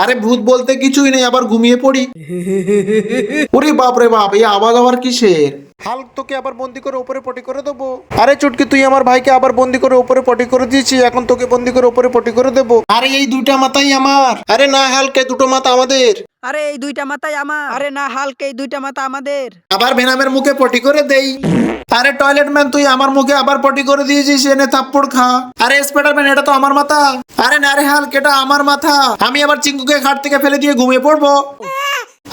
আরে ভূত বলতে কিছুই নেই, আবার ঘুমিয়ে পড়ি। ওরে বাপ রে বাপ, এই আওয়াজ আবার কিসের? হাল্ক তোকে আবার বন্দি করে উপরে পটি করে দেবো। আরে চুটকি, তুই আমার ভাইকে আবার বন্দি করে উপরে পটি করে দিয়েছি, এখন তোকে বন্দি করে উপরে পটি করে দেবো। আরে এই দুইটা মাথাই আমার। আরে না হাল্ক, এই দুটো মাথা আমাদের। আরে এই দুইটা মাথাই আমার। আরে না হাল্ক, এই দুইটা মাথা আমাদের। আবার ভেনামের মুখে পটি করে দেই। আরে টয়লেট ম্যান, তুই আমার মুখে আবার পটি করে দিয়েছিস, এনে থাপ্পড় খা। আরে স্পাইডারম্যান, এটা তো আমার মাথা। আরে না রে হাল্ক, এটা আমার মাথা। আমি আবার চিঙ্কুকে খাট থেকে ফেলে দিয়ে ঘুমিয়ে পড়বো।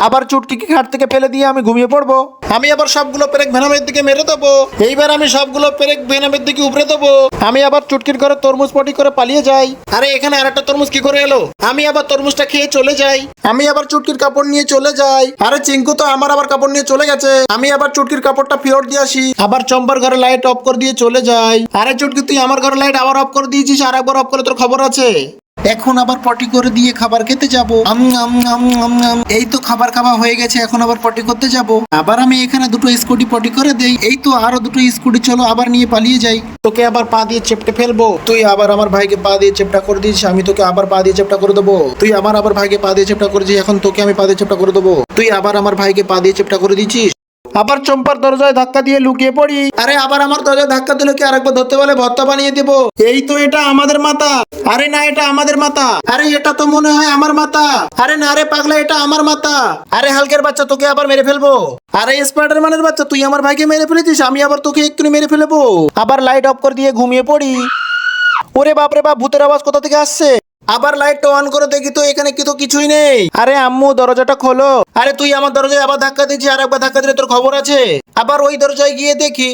আবার চুটকিকে খাট থেকে ফেলে দিয়ে আমি ঘুমিয়ে পড়বো। আমি আবার সবগুলো পেরেক ভেনামের দিকে মেরে দেবো। এইবার আমি সবগুলো পেরেক ভেনামের দিকে উপরে দেবো। আমি আবার চুটকির ঘরে তরমুজ পটি করে পালিয়ে যাই। আরে এখানে আরেকটা তরমুজ কি করে এলো? আমি আবার তরমুজটা খেয়ে চলে যাই। আমি আবার চুটকির কাপড় নিয়ে চলে যাই। আরে চিঙ্কু তো আমার আবার কাপড় নিয়ে চলে গেছে। আমি আবার চুটকির কাপড়টা ফেরত দিয়ে আসি। আবার চম্পার ঘরে লাইট অফ করে দিয়ে চলে যাই। আরে চুটকি, তুই আমার ঘরে লাইট আবার অফ করে দিয়েছিস, আর একবার অফ করে তোর খবর আছে। এখন আবার পটি করে দিয়ে খাবার খেতে যাব। এই তো খাবার খাওয়া হয়ে গেছে, এখন আবার পটি করতে যাব। আবার আমি এখানে দুটো স্কুটি পটি করে দেই। এই তো আরো দুটো স্কুটি, চলো আবার নিয়ে পালিয়ে যাই। তোকে আবার পা দিয়ে চেপটে ফেলবো। তুই আবার আমার ভাইকে পা দিয়ে চেপটা করে দিয়েছিস, আমি তোকে আবার পা দিয়ে চেপটা করে দেবো। তুই আবার ভাইকে পা দিয়ে চেপটা করেছিস, এখন তোকে আমি পা দিয়ে চেপটা করে দেবো। তুই আবার আমার ভাইকে পা দিয়ে চেপটা করে দিয়েছিস। আবার চম্পার দরজায় ধাক্কা দিয়ে লুকিয়ে পড়ি। আরে আবার আমার দরজায় ধাক্কা দিলে কি আরেকবার ধরতে পারলে ভর্তা বানিয়ে দেব। এই তো এটা আমাদের মাথা। আরে না, এটা আমাদের মাথা। আরে এটা তো মনে হয় আমার মাথা। আরে না রে পাগলা, এটা আমার মাথা। আরে হালকের বাচ্চা, তোকে আবার মেরে ফেলবো। আরে স্পাইডারম্যানের বাচ্চা, তুই আমার ভাইকে মেরে ফেলেছিস, আমি আবার তোকে এক্ষুনি মেরে ফেলবো। আবার লাইট অফ করে দিয়ে ঘুমিয়ে পড়ি। ওরে বাপ রে বাপ, ভূতের আওয়াজ কোথা থেকে আসছে? আবার লাইটটা অন করে দেখি তো এখানে কি তো কিছুই নেই। আরে আম্মু, দরজাটা খোলো। আরে তুই আমার দরজায় আবার ধাক্কা দিচ্ছিস, আর একবার ধাক্কা দিলে তোর খবর আছে। আবার ওই দরজায় গিয়ে দেখি